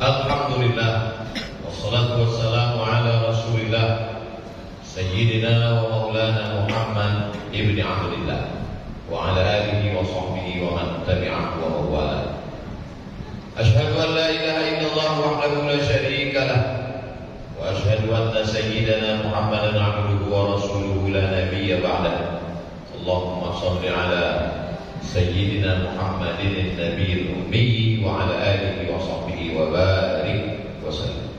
Alhamdulillah, wassalatu wassalamu ala rasulillah Sayyidina wa maulana Muhammad ibn Abdullah wa ala alihi wa sahbihi wa man tabi'ahu wa mawala. Ashhadu an la ilaha illallah wahdahu la syarika lah wa ashhadu anna sayyidana Muhammadan abduhu wa rasuluhu la nabiyya ba'dah. Allahumma salli ala Sayyidina Muhammadin Nabiil Ummi wa ala alihi wa sahbihi wa barik wa sallam.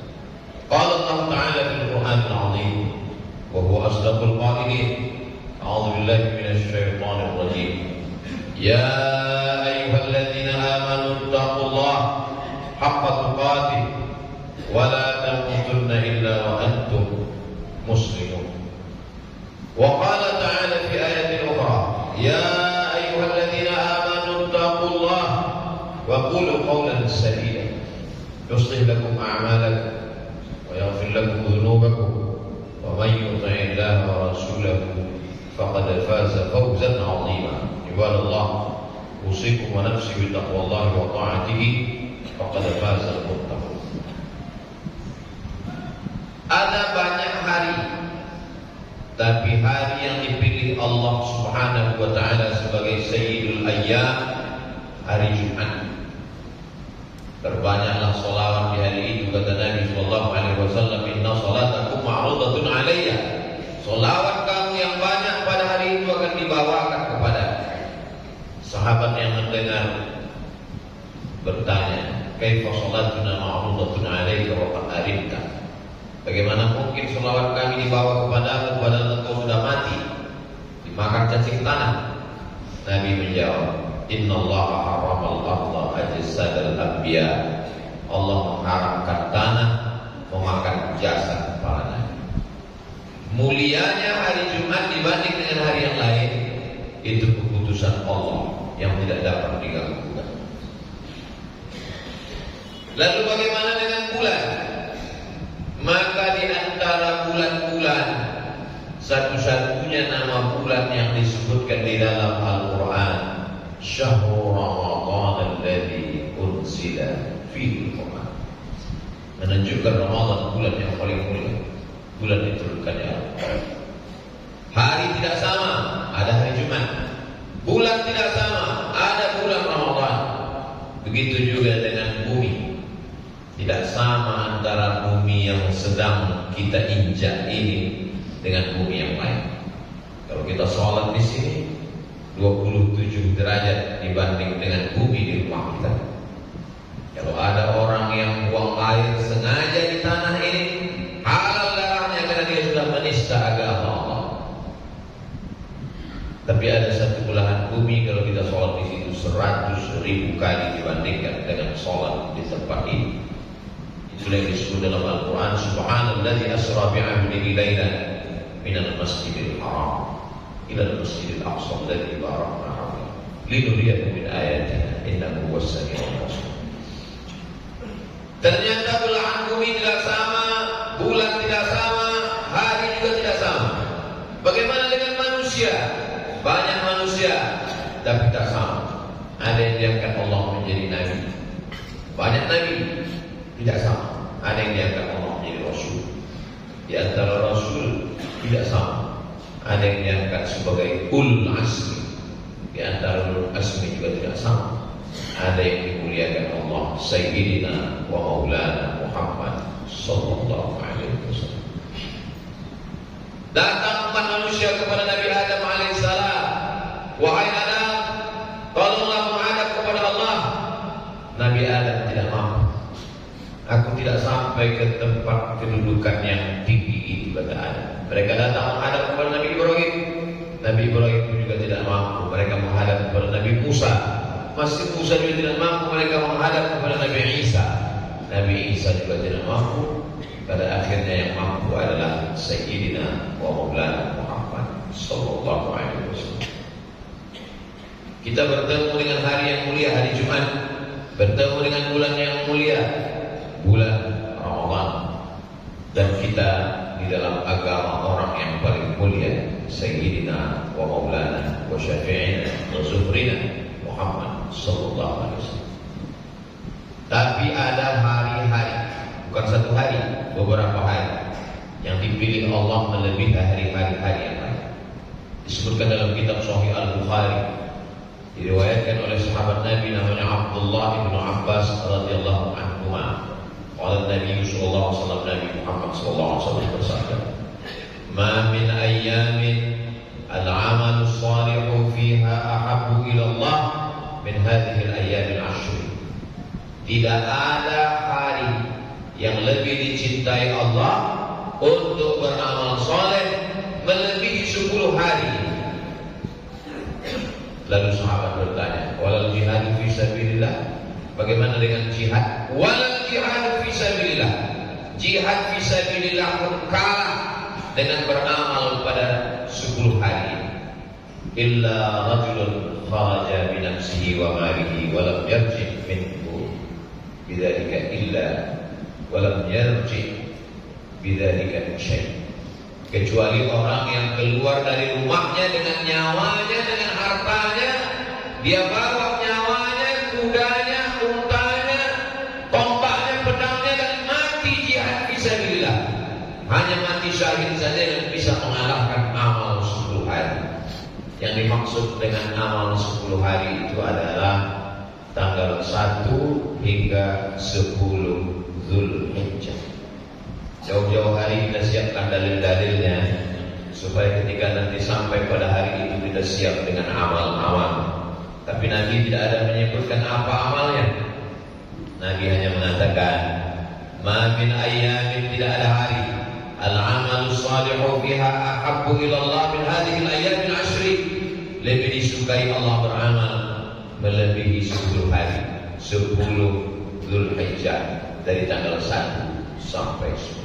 Qala Allah Ta'ala fil Qur'an al-'azim wa huwa asdaqul qa'ilin. A'udzu billahi minasy syaithanir rajim. Ya ayyuhalladzina amanu taqullaha haqqa tuqatih wa la tamutunna illa wa antum muslimun. Wa qala ta'ala fi ayatin ukhra, ya ayyuhalladzina amanu taqullaha wa qulu qawlan sadida yuslih lakum a'malakum wa yaghfir lakum dhunubakum wa man yuti'illaha wa rasulahu faqad faza fawzan 'azima. Ibadallah, usikum wa nafsi bi taqwallahi wa ta'atihi faqad faza al-muttaqun. Ada banyak hari, tapi hari yang dipilih Allah Subhanahu wa ta'ala sebagai Sayyidul Ayyam, hari Jumat. Berbanyaklah sholawat di hari ini. Kata Nabi sallallahu alaihi wasallam, inna salatakum ma'rudatun alayya. Sholawat kamu yang banyak pada hari itu akan dibawakan kepada. Sahabat yang mendengar bertanya, kaifa salatuna ma'rudatun alayka wa qad arimta? Bagaimana mungkin sholawat kami dibawa kepadamu padahal engkau sudah mati, dimakan cacing tanah? Nabi menjawab, innallaha haramal arda ajsadal anbiya. Allah mengharamkan tanah memakan jasad para nabi. Mulianya hari Jumat dibanding dengan hari yang lain, itu keputusan Allah yang tidak dapat diganggu. Lalu bagaimana dengan bulan? Maka di antara bulan-bulan, satu-satunya nama bulan yang disebutkan di dalam Al-Quran, Syahrul Ramadan alladzi unzila fihi al-Quran, menunjukkan Ramadan bulan yang paling mulia, bulan diturunkannya Al-Quran. Hari tidak sama, ada hari Jumat. Bulan tidak sama, ada bulan Ramadan. Begitu juga dengan bumi. Tidak sama antara bumi yang sedang kita injak ini dengan bumi yang lain. Kalau kita sholat di sini 27 derajat dibanding dengan bumi di rumah kita. Kalau ada orang yang buang air sengaja di tanah ini, halal darahnya karena dia sudah menista agama Allah. Tapi ada satu belahan bumi kalau kita sholat di situ 100.000 kali dibandingkan dengan sholat di tempat ini. Itulah yang disebut dalam Al-Quran, subhanalladzi asra bi'abdihi laylan minal masjidil haram ilal masjidil aqsa alladzi barakna hawlahu linuriyahu min ayatina innahu huwas samiul basir. Ternyata belahan bumi tidak sama, bulan tidak sama, hari juga tidak sama. Bagaimana dengan manusia? Banyak manusia tapi tak sama. Ada yang diangkat Allah menjadi nabi, banyak nabi tidak sama. Ada yang diangkat Allah menjadi rasul. Di antara rasul tidak sama. Ada yang diangkat sebagai ulul azmi. Di antara ulul azmi juga tidak sama. Ada yang dimuliakan Allah Sayyidina wa maulana Muhammad sallallahu alaihi wasallam. Datang umat manusia kepada Nabi Adam alaihissalam, wahai Adam, tolonglah menghadap kepada Allah. Nabi Adam tidak mampu. Aku tidak sampai ke tempat kedudukan yang tinggi itu, kata Adam. Mereka datang menghadap kepada Nabi Ibrahim. Nabi Ibrahim juga tidak mampu. Mereka menghadap kepada Nabi Musa. Masih Musa juga tidak mampu. Mereka menghadap kepada Nabi Isa. Nabi Isa juga tidak mampu. Pada akhirnya yang mampu adalah Sayyidina wa maulana Muhammad sallallahu alaihi wasallam. Kita bertemu dengan hari yang mulia, hari Jumat. Bertemu dengan bulan yang mulia, bulan Ramadan. Dan kita di dalam agama orang yang paling mulia, Sayyidina wa maulana wa syafi'ina wa zuhrina Muhammad sallallahu alaihi wasallam. Tapi ada hari-hari, bukan satu hari, beberapa hari yang dipilih Allah melebihi hari-hari yang lain. Disebutkan dalam kitab Sahih Al-Bukhari, diriwayatkan oleh sahabat Nabi namanya Abdullah bin Abbas radhiyallahu anhu. Qala Nabi sallallahu alaihi wasallam, Nabi Muhammad sallallahu alaihi wasallam bersabda, "Ma min ayyamin al-'amalu shalihu fiha ahabbu ila Allah min hadhihi al-ayyam al-'ashr." Tidak ada hari yang lebih dicintai Allah untuk beramal soleh melebihi 10 hari. Lalu sahabat bertanya, walal jihad fi sabilillah, bagaimana dengan jihad? Walal jihad fi sabilillah, jihad fi sabilillah pun kalah dengan beramal pada 10 hari. Illa rajulun kharaja bi nafsihi wa malihi wa lam yarji minhu bidzalika illa wa lam yarji bidzalika syai'. Kecuali orang yang keluar dari rumahnya dengan nyawanya, dengan hartanya, dia bawa nyawanya, kudanya, untanya, tombaknya, pedangnya, dan mati jihad fisabilillah. Hanya mati syahid saja yang bisa mengalahkan amal 10 hari. Yang dimaksud dengan amal 10 hari itu adalah tanggal 1 hingga 10 Zulhijjah. Jauh-jauh hari kita siapkan dalil-dalilnya, supaya ketika nanti sampai pada hari itu kita siap dengan amal-amal. Tapi Nabi tidak ada menyebutkan apa amalnya. Nabi hanya mengatakan, ma min ayyamin, tidak ada hari, al-amalu shalihu fiha ahabbu ila Allah min hadhihi al-ayyam al-'ashri, lebih disukai Allah beramal melebihi 10 hari, 10 Zulhijjah, dari tanggal 1 sampai 10.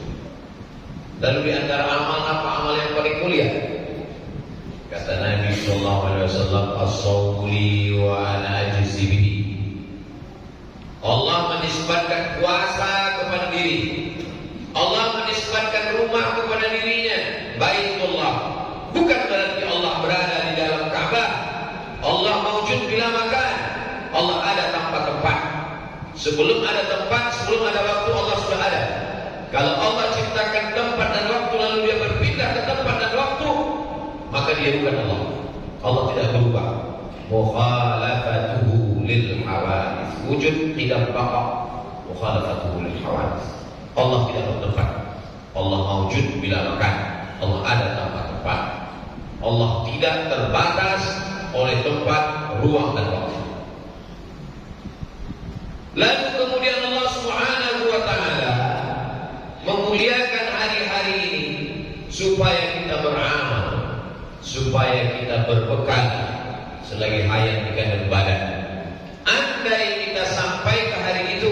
Lalu di antara amal apa amal yang paling mulia? Kata Nabi sallallahu alaihi wasallam, as-shawmu li wa ana ajzi bihi. Allah menisbatkan puasa kepada diri. Allah menisbatkan rumah kepada dirinya, Baitullah. Bukan berarti Allah berada di dalam Ka'bah. Allah maujud bila makan. Allah ada tanpa tempat. Sebelum ada tempat, sebelum ada waktu, Allah sudah ada. Kalau Allah ciptakan tempat dan waktu lalu dia berpindah ke tempat dan waktu, maka dia bukan Allah. Allah tidak berubah. Mukhalafatuhu lil hawadits. Wujud tidak baqa. Mukhalafatuhu lil hawadits. Allah tidak bertempat. Allah maujud bila makan. Allah ada tanpa tempat. Allah tidak terbatas oleh tempat, ruang dan waktu. Lalu kemudian Allah Subhanahu wa taala memuliakan hari-hari ini supaya kita beramal, supaya kita berbekal selagi hayat di kandung badan. Andai kita sampai ke hari itu,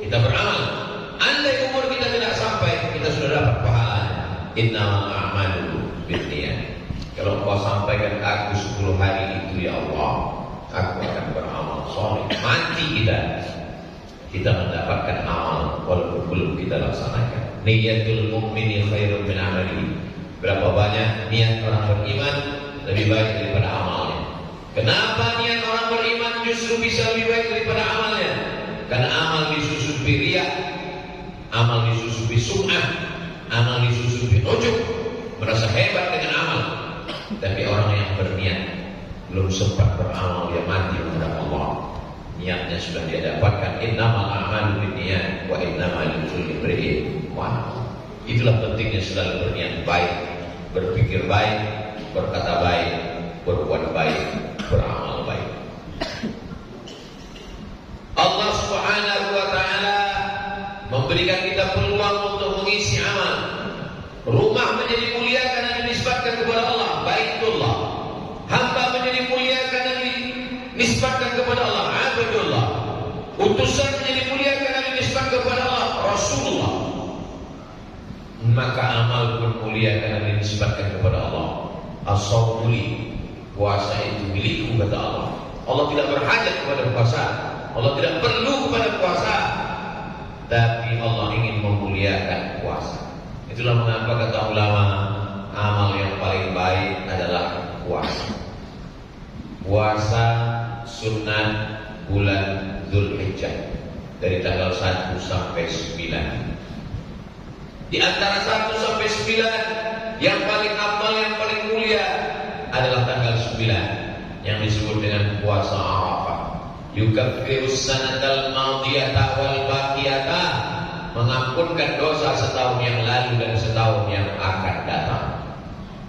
kita beramal. Andai umur kita tidak sampai, kita sudah dapat pahala. Innamal a'malu binniyat. Kalau kau sampaikan aku 10 hari itu, ya Allah, aku akan beramal soleh. Mati kita mendapatkan amal walaupun belum kita laksanakan. Niyatul mu'mini khairun min amalihi. Berapa banyak niat orang beriman lebih baik daripada amalnya. Kenapa niat orang beriman justru bisa lebih baik daripada amalnya? Karena amal disusupi riya, amal disusupi sum'ah, amal disusupi ujub, merasa hebat dengan amal. Tapi orang yang berniat belum sempat beramal, dia mati menghadap Allah, niatnya sudah dia dapatkan. Innamal a'malu binniyat wa innamal likulli imri'in ma nawa. Itulah pentingnya selalu berniat baik, berpikir baik, berkata baik, berbuat baik, beramal baik. Allah Subhanahu wa taala memberikan kita peluang untuk mengisi amal. Rumah menjadi mulia karena dinisbatkan kepada Allah, Baitullah. Hamba menjadi mulia karena dinisbatkan kepada Allah, Abdullah. Utusan menjadi mulia karena dinisbatkan kepada Allah, Rasulullah. Maka amal pun mulia karena dinisbatkan kepada Allah. As-shawmu li, puasa itu milikku, kata Allah. Allah tidak berhajat kepada puasa, Allah tidak perlu kepada puasa, tapi Allah ingin memuliakan puasa. Itulah mengapa kata ulama, amal yang paling baik adalah puasa. Puasa sunnah bulan Zulhijjah. dari tanggal 1 sampai 9. Di antara 1 sampai 9 yang paling afdal, yang paling mulia adalah tanggal 9 yang disebut dengan puasa Arafah. Yukaffirus sanatal madiyata wal baqiyata, mengampunkan dosa setahun yang lalu dan setahun yang akan datang.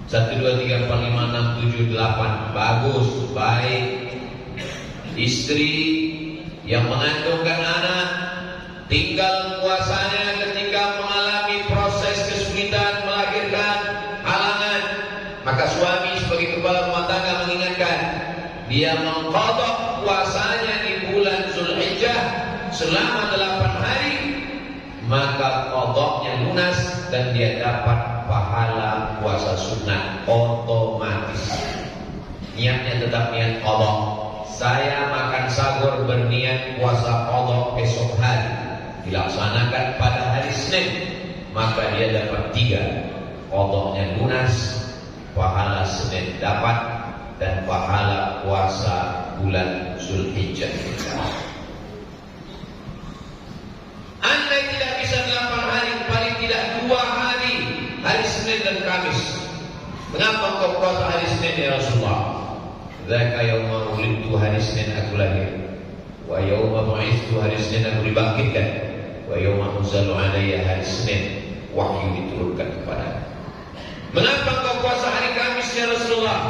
1, 2, 3, 4, 5, 6, 7, 8. Bagus, baik. Istri yang mengandungkan anak, tinggal puasanya ketika mengalami proses kesulitan melahirkan, halangan, maka suami sebagai kepala rumah tangga mengingatkan dia mengqadha puasanya di bulan Zulhijjah selama 8 hari, maka qadhanya lunas dan dia dapat pahala puasa sunnah otomatis. Niatnya tetap niat qadha. Saya makan sahur berniat puasa qadha besok hari, dilaksanakan pada hari Senin, maka dia dapat 3. Qadhanya lunas, pahala Senin dapat, dan pahala puasa bulan Zulhijjah. Andai tidak bisa 8 hari, paling tidak 2 hari, hari Senin dan Kamis. Mengapa kau puasa hari Senin ya Rasulullah? Dzaka yauma wulidtu, hari Senin aku lahir. Wa yauma bu'itsu, hari Senin aku dibangkitkan. Wa yauma unzalu alayya, hari Senin wahyu diturunkan kepada. Mengapa kau puasa hari Kamis ya Rasulullah?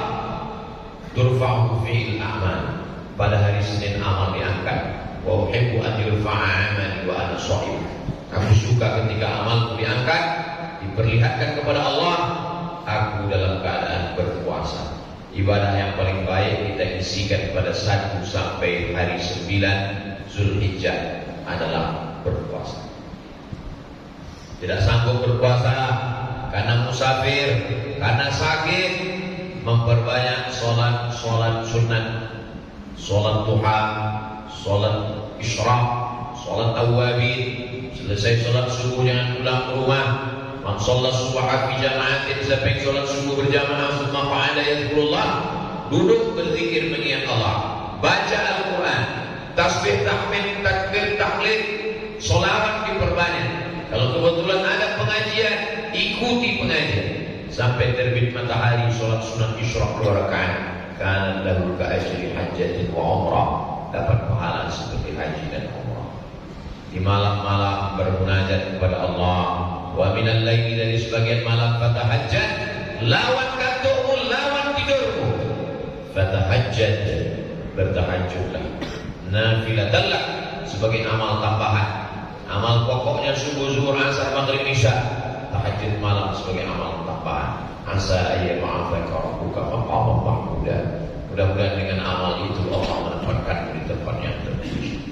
Turfa'u fi'il a'mal, pada hari Senin amal diangkat. Wa uhibbu an yurfa'a 'amali wa ana sha'im. Aku suka ketika amalku diangkat, diperlihatkan kepada Allah, aku dalam keadaan berpuasa. Ibadah yang paling baik kita isikan pada 1 sampai hari 9 Zulhijjah adalah berpuasa. Tidak sanggup berpuasa karena musafir, karena sakit, memperbanyak sholat sunat, sholat duha, sholat isyraq, sholat awabin. Selesai sholat subuh jangan pulang ke rumah. Man sholat subuha fi jama'atin, siapa yang sholat subuh berjamaah, summa qa'ada yadhkurullah, duduk berzikir mengingat Allah, baca Al-Quran, tasbih, tahmid, takbir, tahlil, sholawat diperbanyak. Kalau kebetulan ada pengajian, ikuti pengajian sampai terbit matahari. Sholat sunat isyraq 2 rakaat, kana lahu ka'ajri hajjatin wa umrah, dapat pahala seperti haji dan umrah. Di malam-malam bermunajat kepada Allah. Wa minal laili, dari sebagian malam fatahajjat, lawan kantukmu, lawan tidurmu. Fatahajjat, bertahajudlah. Nafilatan lak, sebagai amal tambahan. Amal pokoknya subuh, zuhur, asar, maghrib, isya. Tahajud malam sebagai amal tambahan. Asa ayyama'afaka rabbuka maqaman mahmuda. Mudah-mudahan dengan amal itu Allah menempatkan di tempat yang terpuji.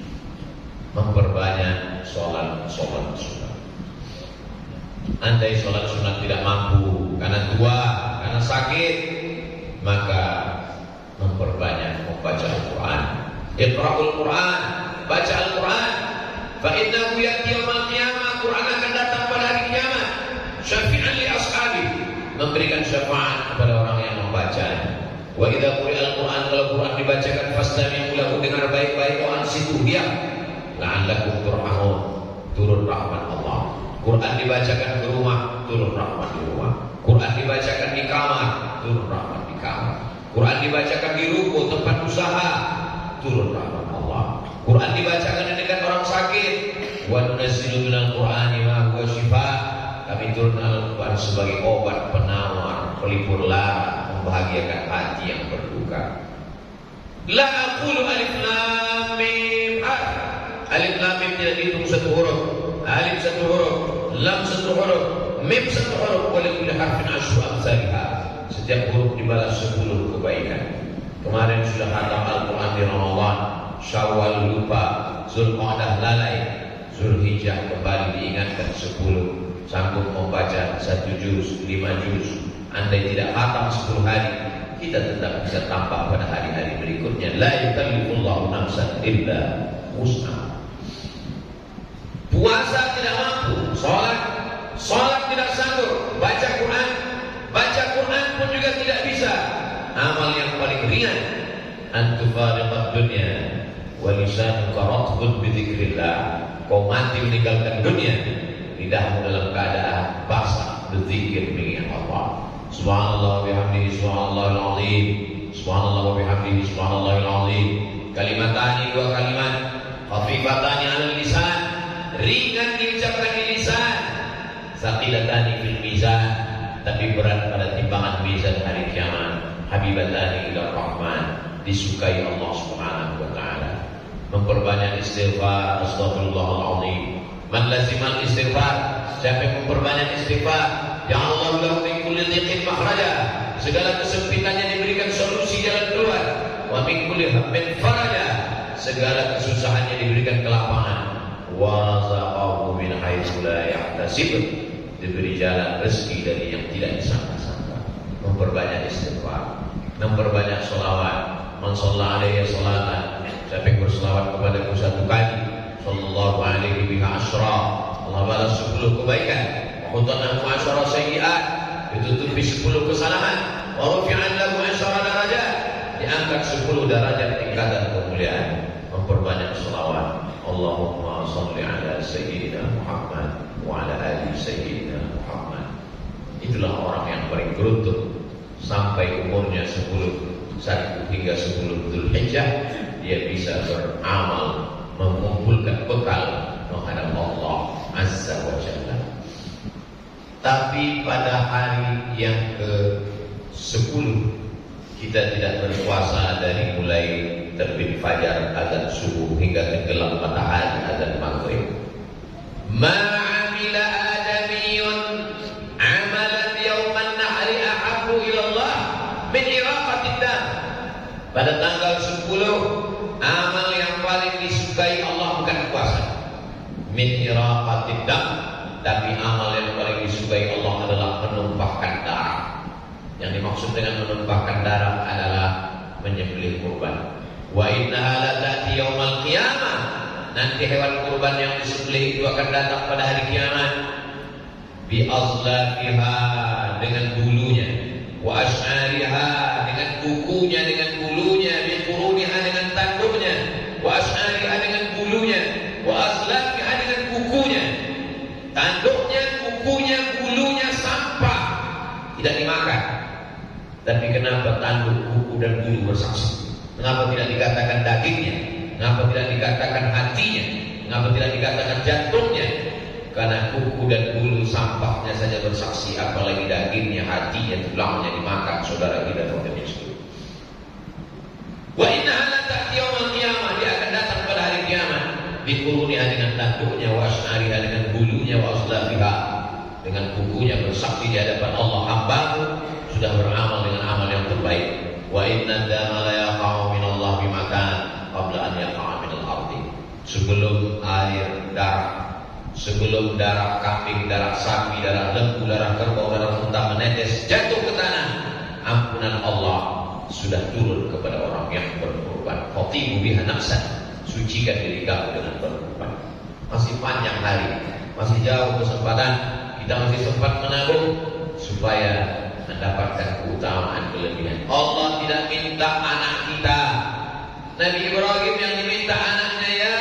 Memperbanyak sholat sunat. Andai sholat sunat tidak mampu karena tua, karena sakit, maka memperbanyak membaca Al-Quran. Iqra'ul Quran, baca Al-Quran. Fa innahu ya'ti yaumil qiyamah, Quran akan datang pada hari kiamat. Syafi'an li ashabi, memberikan syafaat kepada orang yang membacanya. Wa idza quri'al Quran, kalau Quran dibacakan, fastami'u lahu, dengar baik-baik, wa ansitu, diam, la'allakum turhamun, turun rahmat Allah. Quran dibacakan di rumah, turun rahmat di rumah. Quran dibacakan di kamar, turun rahmat di kamar. Quran dibacakan di ruko, tempat usaha, turun rahmat Allah. Quran dibacakan di dekat orang sakit. Wa nunazzilu minal Qur'ani ma huwa shifaa, kami turun Al-Quran sebagai obat penawar, pelipur lara, membahagiakan hati yang berduka. La aqulu alif lam mim. Alif lam mim tidak dihitung 1 huruf. Alif 1 huruf, lam 1 huruf, mim 1 huruf, wa likulli harfin 10 amsalha. Setiap huruf dibalas 10 kebaikan. Kemarin sudah khatam Al-Quran di Ramadan, Syawal lupa, Zulqa'dah lalai, Zulhijjah kembali diingatkan 10. Sanggup membaca 1 juz, 5 juz. Andai tidak khatam 10 hari, kita tetap bisa tampak pada hari-hari berikutnya. La yukallifullahu nafsan illa wus'aha. Puasa tidak mampu, sholat tidak sanggup, baca Quran pun juga tidak bisa. Amal yang paling ringan, antufariqad dunya wa lisanuka ratbun bi dzikrillah. Kau mati meninggalkan dunia, lidahmu dalam keadaan basah berzikir mengingat Allah. Subhanallah wa bihamdihi subhanallahil azim. Subhanallah wa bihamdihi subhanallahil azim. Kalimatani, dua kalimat, khafifatani 'alal lisan, ringan diucapkan di lisan, saqilatani fil mizan, tapi berat pada timbangan mizan hari kiamat. Habibatani ila rahman, disukai Allah Subhanahu wa taala. Memperbanyak istighfar, astagfirullahalazim. Man lazimal istighfar, siapa yang memperbanyak istighfar, ya Allah lahu min kulli dhiqin makhraja, segala kesempitannya diberikan solusi jalan keluar. Wa min kulli hammin faraja, segala kesusahannya diberikan kelapangan. Wa razaqahu min haitsu la yahtasib, diberi jalan rezeki dari yang tidak disangka-sangka. Memperbanyak istighfar, memperbanyak sholawat. Man shalla alaihi salatan, siapa yang berselawat kepadaku satu kali, sallallahu alaihi biha asyra, Allah balas 10 kebaikan. Wa hutana asyra sayyi'at, ditutupi 10 kesalahan. Wa rufi'an lahu asyra darajat, diangkat 10 derajat tingkatan kemuliaan. Memperbanyak selawat. Allahumma shalli ala sayyidina Muhammad wa ala ali sayyidina Muhammad. Itulah orang yang paling beruntung. Sampai umurnya 1 hingga 10 Dzulhijjah, dia bisa beramal, mengumpulkan bekal menghadap Allah Azza wa Jalla. Tapi pada hari yang ke-10 kita tidak berpuasa dari mulai terbit fajar azan subuh hingga tenggelam matahari azan maghrib. Ma'amila adamiyun amalan yawman nahri ahabbu ilallah min iraqatid dam. Pada tanggal 10 amal yang paling disukai Allah bukan puasa, min iraqatid dam, tapi amal yang paling disukai Allah adalah menumpahkan darah. Yang dimaksud dengan menumpahkan darah adalah menyembelih kurban. Wa innaha la ta'ti yaumal qiyamah, nanti hewan kurban yang disembelih itu akan datang pada hari kiamat. Bi azlafiha, dengan bulunya, wa ash'ariha, dengan kukunya, dengan bulunya, bi quruniha, dengan tanduknya, wa ash'ariha, dengan bulunya, wa azlafiha, dengan kukunya. Tanduknya, kukunya, bulunya sampah, tidak dimakan. Tapi kenapa tanduk, kuku dan bulu bersaksi? Kenapa tidak dikatakan dagingnya? Kenapa tidak dikatakan hatinya? Kenapa tidak dikatakan jantungnya? Karena kuku dan bulu sampahnya saja bersaksi, apalagi dagingnya, hatinya, tulangnya dimakan saudara kita fakir miskin. Wa innaha la ta'ti yaumal qiyamah, dia akan datang pada hari kiamat. Biquruniha, dengan tanduknya, wa ash'ariha, dengan bulunya, wa azlafiha, dengan kukunya bersaksi di hadapan Allah, hambamu sudah beramal dengan amal yang terbaik. Wa inna dama la yaqa'u min Allah bimakan qabla an yaqa'a min al-ardi. Sebelum air darah, sebelum darah kambing, darah sapi, darah lembu, darah kerbau, darah unta menetes jatuh ke tanah, ampunan Allah sudah turun kepada orang yang berkorban. Khatibu biha nafsan, sucikan diri kamu dengan berkorban. Masih panjang hari, masih jauh kesempatan, kita masih sempat menabung supaya mendapatkan keutamaan kelebihan. Allah tidak minta anak kita. Nabi Ibrahim yang diminta anaknya, ya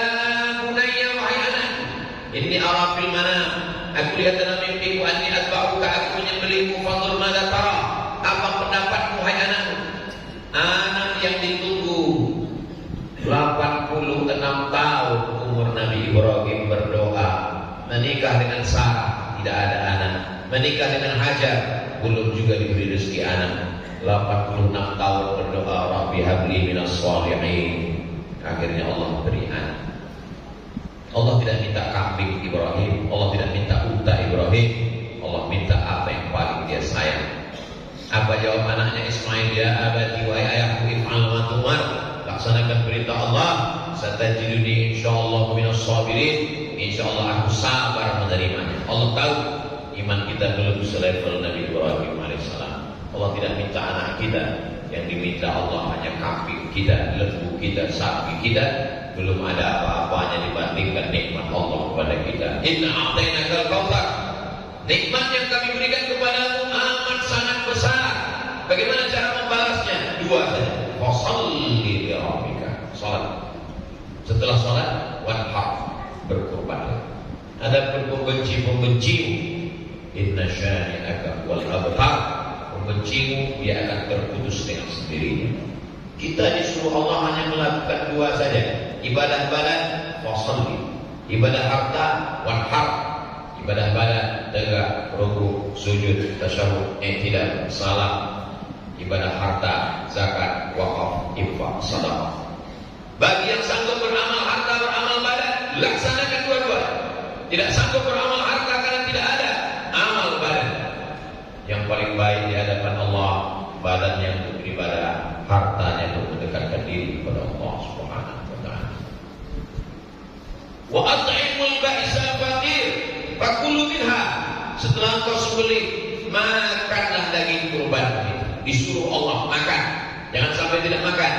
bunayya, wahai anak, inni ara fil manam, aku lihat dalam mimpiku, anni atba'uka, aku menyembelihmu, fanzur madza tara, apa pendapatmu hai anakku? Anak yang ditunggu 86 tahun umur Nabi Ibrahim berdoa, menikah dengan Sarah, tidak ada anak, menikah dengan Hajar, belum juga diberi rezeki anak. 86 tahun berdoa, Rabbi habli minas shalihin, akhirnya Allah beri anak. Allah tidak minta kambing Ibrahim, Allah tidak minta unta Ibrahim, Allah minta apa yang paling dia sayang. Apa jawab anaknya Ismail? Ya abati, wahai ayahku, if'al ma tu'mar, laksanakan perintah Allah, satajiduni insyaallah minas sabirin, insyaallah aku sabar menerimanya. Allah tahu iman kita belum selevel Nabi Ibrahim alaihissalam. Allah tidak minta anak kita, yang diminta Allah hanya kambing kita, lembu kita, sapi kita. Belum ada apa-apanya dibandingkan nikmat Allah kepada kita. Inna a'tainakal kautsar, nikmat yang kami berikan kepadamu amat sangat besar. Bagaimana cara membalasnya? Dua saja. Fasholli li rabbika, salat. Setelah sholat, wanhar, berkurbanlah. Adapun pembenci-pembencimu, inna syani'aka wal abtar, pembencimu dia akan terputus dengan sendirinya. Kita disuruh Allah hanya melakukan dua saja, ibadah badan, fasalli, ibadah harta, wanhar, ibadah badan, tegak, ruku, sujud, tasyahud, i'tidal, salam, ibadah harta, zakat, wakaf, infak, sedekah. Bagi yang sanggup beramal harta, beramal badan, laksanakan dua-dua. Tidak sanggup beramal harta karena tidak ada amal badan. Yang paling baik di hadapan Allah, badannya untuk beribadah, hartanya untuk mendekatkan diri kepada Allah Subhanahu wa taala. Wa at'imul ba'isal faqir, fakulu minha. Setelah kau sembelih, makanlah daging kurban itu. Disuruh Allah makan, jangan sampai tidak makan.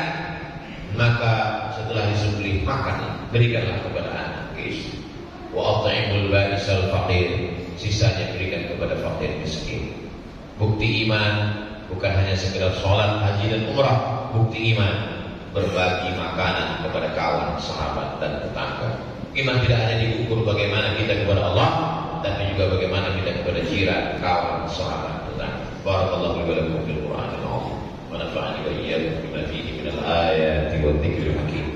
Maka setelah disembelih, makanlah, berikanlah kepada anak istri. Wa at'imul ba'isal faqir, sisanya berikan kepada fakir miskin. Bukti iman bukan hanya sekedar sholat, haji dan umrah. Bukti iman berbagi makanan kepada kawan, sahabat dan tetangga. Iman tidak hanya diukur bagaimana kita kepada Allah, tapi juga bagaimana kita kepada jiran, kawan, sahabat, tetangga. Barakallahu li wa lakum fil Qur'anil 'azim wa nafa'ani wa iyyakum bima fihi minal ayati wadh-dhikril hakim.